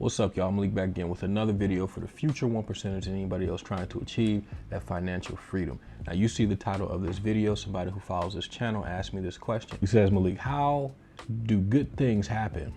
What's up, y'all? I'm Malik back again with another video for the future 1%ers and anybody else trying to achieve that financial freedom. Now, you see the title of this video. Somebody who follows this channel asked me this question. He says, Malik, how do good things happen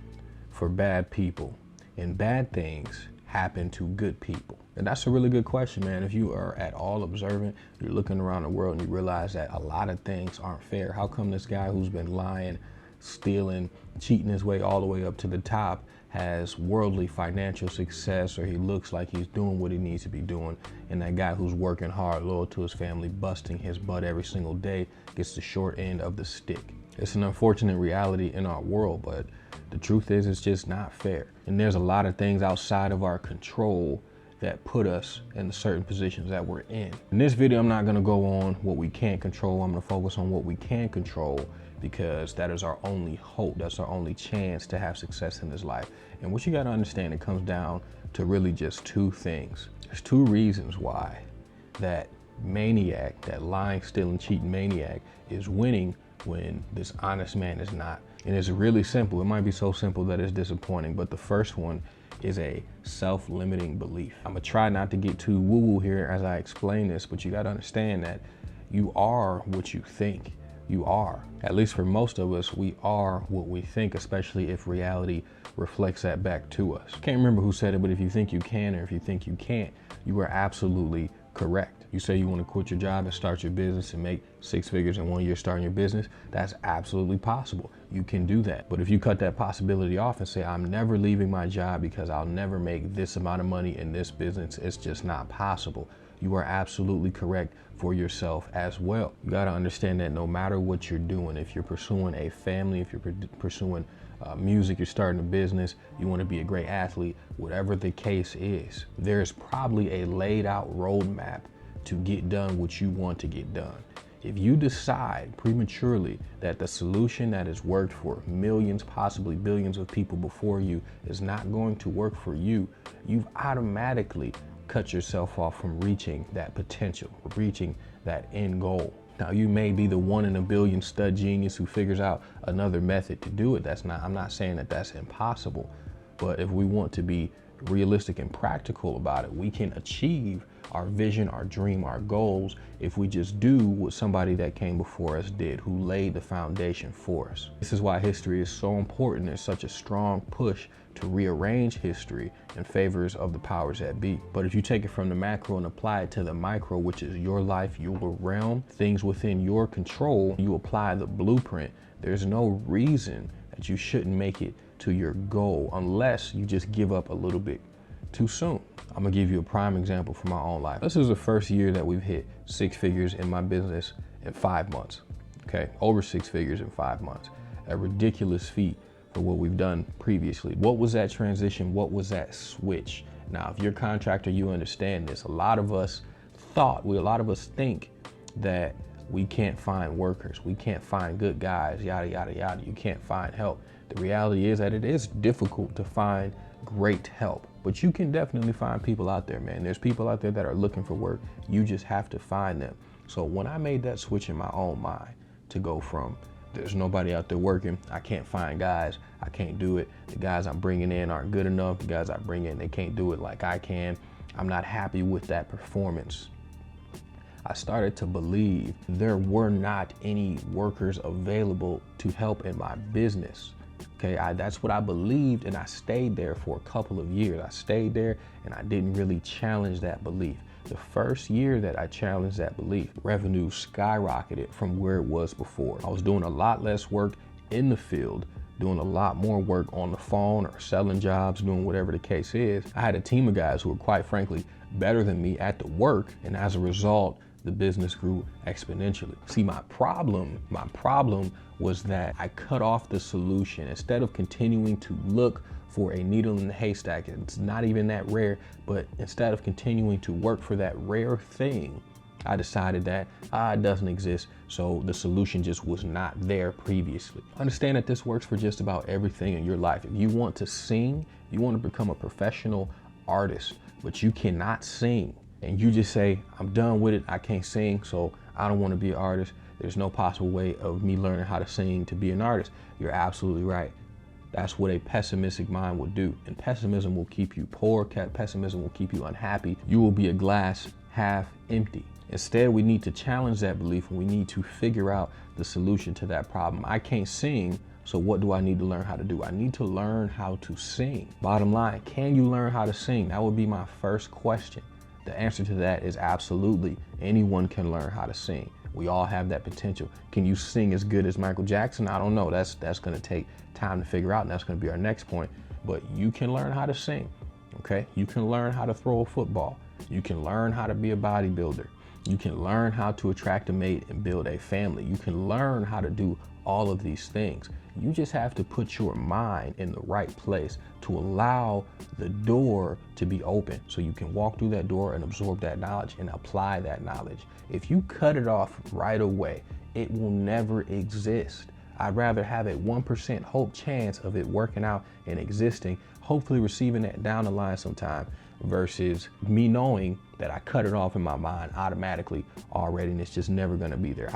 for bad people and bad things happen to good people? And that's a really good question, man. If you are at all observant, you're looking around the world and you realize that a lot of things aren't fair. How come this guy who's been lying, stealing, cheating his way all the way up to the top has worldly financial success, or he looks like he's doing what he needs to be doing, and that guy who's working hard, loyal to his family, busting his butt every single day gets the short end of the stick? It's an unfortunate reality in our world, but the truth is it's just not fair. And there's a lot of things outside of our control that put us in the certain positions that we're in. In this video, I'm not gonna go on what we can't control. I'm gonna focus on what we can control, because that is our only hope. That's our only chance to have success in this life. And what you gotta understand, it comes down to really just two things. There's two reasons why that maniac, that lying, stealing, cheating maniac is winning when this honest man is not. And it's really simple. It might be so simple that it's disappointing, but the first one is a self-limiting belief. I'm gonna try not to get too woo-woo here as I explain this, but you gotta understand that you are what you think you are. At least for most of us, we are what we think, especially if reality reflects that back to us. I can't remember who said it, but if you think you can or if you think you can't, you are absolutely correct. You say you want to quit your job and start your business and make 6 figures in 1 year starting your business. That's absolutely possible. You can do that. But if you cut that possibility off and say, I'm never leaving my job because I'll never make this amount of money in this business, it's just not possible. You are absolutely correct for yourself as well. You got to understand that no matter what you're doing, if you're pursuing a family, if you're pursuing music, you're starting a business, you want to be a great athlete, whatever the case is, there's probably a laid out roadmap to get done what you want to get done. If you decide prematurely that the solution that has worked for millions, possibly billions of people before you is not going to work for you, you've automatically cut yourself off from reaching that potential, reaching that end goal. Now, you may be the 1 in a billion stud genius who figures out another method to do it. I'm not saying that that's impossible, but if we want to be realistic and practical about it, we can achieve our vision, our dream, our goals if we just do what somebody that came before us did, who laid the foundation for us. This is why history is so important. There's such a strong push to rearrange history in favors of the powers that be. But if you take it from the macro and apply it to the micro, which is your life, your realm, things within your control, you apply the blueprint, there's no reason that you shouldn't make it to your goal unless you just give up a little bit too soon. I'm gonna give you a prime example from my own life. This is the first year that we've hit 6 figures in my business in 5 months, okay? Over 6 figures in 5 months. A ridiculous feat for what we've done previously. What was that transition? What was that switch? Now, if you're a contractor, you understand this. A lot of us think that we can't find workers, we can't find good guys, yada, yada, yada. You can't find help. The reality is that it is difficult to find great help, but you can definitely find people out there, man. There's people out there that are looking for work. You just have to find them. So when I made that switch in my own mind to go from there's nobody out there working, I can't find guys, I can't do it, the guys I'm bringing in aren't good enough, the guys I bring in, they can't do it like I can, I'm not happy with that performance, I started to believe there were not any workers available to help in my business. Okay, that's what I believed, and I stayed there for a couple of years. I stayed there and I didn't really challenge that belief. The first year that I challenged that belief, revenue skyrocketed from where it was before. I was doing a lot less work in the field, doing a lot more work on the phone or selling jobs, doing whatever the case is. I had a team of guys who were quite frankly better than me at the work, and as a result, the business grew exponentially. See, my problem was that I cut off the solution. Instead of continuing to look for a needle in the haystack, it's not even that rare, but instead of continuing to work for that rare thing, I decided that it doesn't exist, so the solution just was not there previously. Understand that this works for just about everything in your life. If you want to sing, you want to become a professional artist, but you cannot sing, and you just say, I'm done with it, I can't sing, so I don't want to be an artist. There's no possible way of me learning how to sing to be an artist. You're absolutely right. That's what a pessimistic mind will do. And pessimism will keep you poor. Pessimism will keep you unhappy. You will be a glass half empty. Instead, we need to challenge that belief, and we need to figure out the solution to that problem. I can't sing, so what do I need to learn how to do? I need to learn how to sing. Bottom line, can you learn how to sing? That would be my first question. The answer to that is absolutely. Anyone can learn how to sing. We all have that potential. Can you sing as good as Michael Jackson? I don't know. That's going to take time to figure out, and that's going to be our next point. But you can learn how to sing, okay? You can learn how to throw a football. You can learn how to be a bodybuilder. You can learn how to attract a mate and build a family. You can learn how to do all of these things. You just have to put your mind in the right place to allow the door to be open so you can walk through that door and absorb that knowledge and apply that knowledge. If you cut it off right away, it will never exist. I'd rather have a 1% hope chance of it working out and existing, hopefully receiving that down the line sometime, versus me knowing that I cut it off in my mind automatically already and it's just never gonna be there.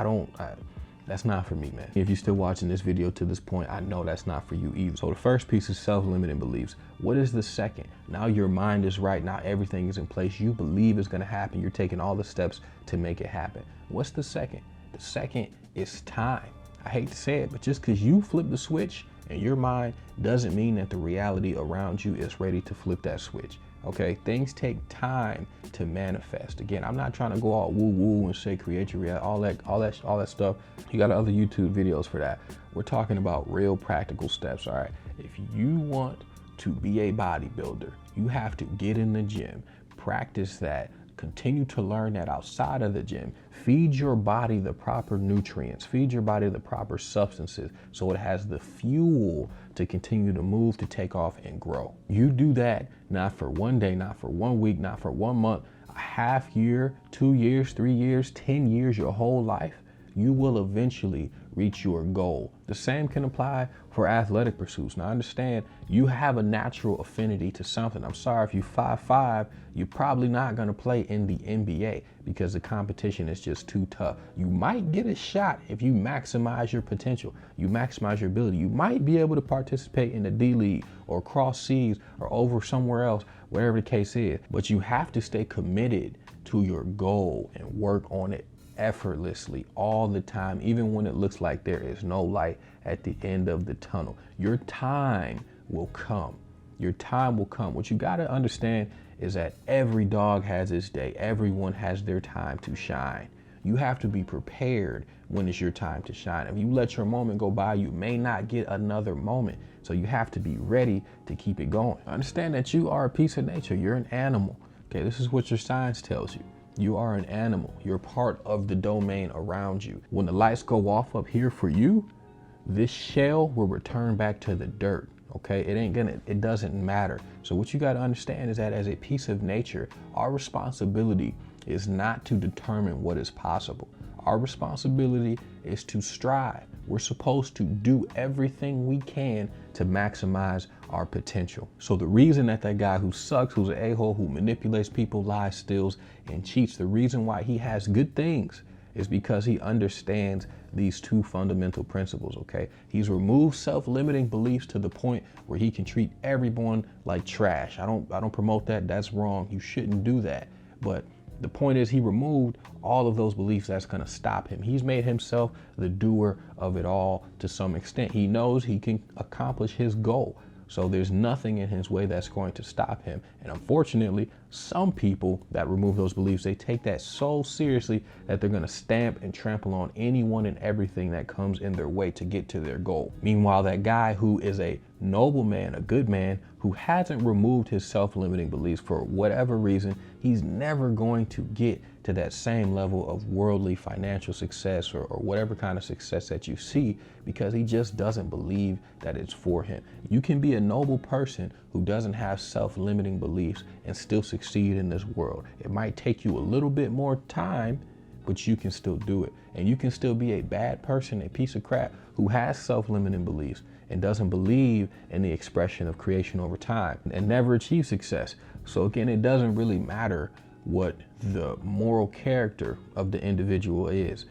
That's not for me, man. If you're still watching this video to this point, I know that's not for you either. So the first piece is self-limiting beliefs. What is the second? Now your mind is right. Now everything is in place. You believe it's gonna happen. You're taking all the steps to make it happen. What's the second? The second is time. I hate to say it, but just because you flip the switch in your mind doesn't mean that the reality around you is ready to flip that switch. Okay, things take time to manifest. Again, I'm not trying to go all woo-woo and say create your reality, all that stuff. You got other YouTube videos for that. We're talking about real practical steps, all right? If you want to be a bodybuilder, you have to get in the gym, practice that, continue to learn that outside of the gym. Feed your body the proper nutrients, feed your body the proper substances so it has the fuel to continue to move, to take off and grow. You do that not for one day, not for 1 week, not for 1 month, a half year, 2 years, 3 years, 10 years, your whole life, you will eventually reach your goal. The same can apply for athletic pursuits. Now understand, you have a natural affinity to something. I'm sorry, if you're 5'5", you're probably not gonna play in the NBA because the competition is just too tough. You might get a shot if you maximize your potential, you maximize your ability. You might be able to participate in the D-League or cross seas or over somewhere else, whatever the case is, but you have to stay committed to your goal and work on it effortlessly all the time, even when it looks like there is no light at the end of the tunnel. Your time will come. Your time will come. What you got to understand is that every dog has its day. Everyone has their time to shine. You have to be prepared when it's your time to shine. If you let your moment go by, you may not get another moment. So you have to be ready to keep it going. Understand that you are a piece of nature. You're an animal. Okay, this is what your science tells you. You are an animal. You're part of the domain around you. When the lights go off up here for you, this shell will return back to the dirt. Okay, it doesn't matter. So what you got to understand is that as a piece of nature, our responsibility is not to determine what is possible. Our responsibility is to strive. We're supposed to do everything we can to maximize our potential. So the reason that guy who sucks, who's an a-hole, who manipulates people, lies, steals, and cheats, the reason why he has good things is because he understands these two fundamental principles, okay? He's removed self-limiting beliefs to the point where he can treat everyone like trash. I don't promote that. That's wrong. You shouldn't do that. But the point is, he removed all of those beliefs that's going to stop him. He's made himself the doer of it all to some extent. He knows he can accomplish his goal. So there's nothing in his way that's going to stop him. And unfortunately, some people that remove those beliefs, they take that so seriously that they're going to stamp and trample on anyone and everything that comes in their way to get to their goal. Meanwhile, that guy who is a noble man, a good man, who hasn't removed his self-limiting beliefs for whatever reason, he's never going to get to that same level of worldly financial success or whatever kind of success that you see, because he just doesn't believe that it's for him. You can be a noble person who doesn't have self-limiting beliefs and still succeed in this world. It might take you a little bit more time, but you can still do it. And you can still be a bad person, a piece of crap, who has self-limiting beliefs and doesn't believe in the expression of creation over time and never achieve success. So again, it doesn't really matter what the moral character of the individual is.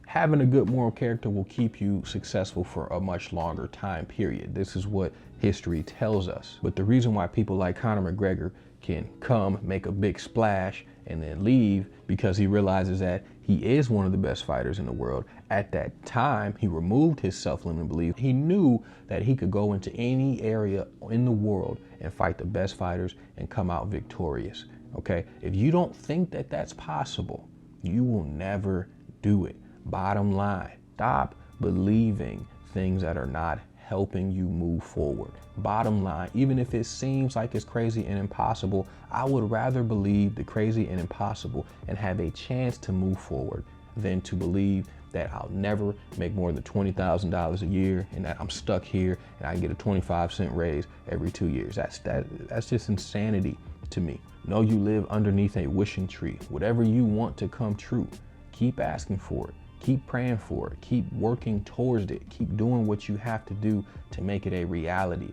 Having a good moral character will keep you successful for a much longer time period. This is what history tells us. But the reason why people like Conor McGregor can come, make a big splash, and then leave, because he realizes that he is one of the best fighters in the world. At that time, he removed his self-limiting belief. He knew that he could go into any area in the world and fight the best fighters and come out victorious, okay? If you don't think that that's possible, you will never do it. Bottom line, stop believing things that are not helping you move forward. Bottom line, even if it seems like it's crazy and impossible, I would rather believe the crazy and impossible and have a chance to move forward than to believe that I'll never make more than $20,000 a year and that I'm stuck here and I get a 25-cent raise every 2 years. That's just insanity to me. No, you live underneath a wishing tree. Whatever you want to come true, keep asking for it. Keep praying for it. Keep working towards it. Keep doing what you have to do to make it a reality.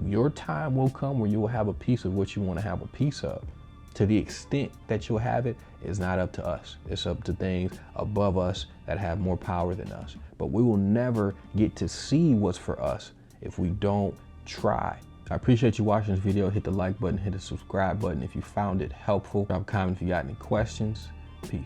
Your time will come where you will have a piece of what you want to have a piece of. To the extent that you'll have it is not up to us. It's up to things above us that have more power than us. But we will never get to see what's for us if we don't try. I appreciate you watching this video. Hit the like button, hit the subscribe button if you found it helpful. Drop a comment if you got any questions. Peace.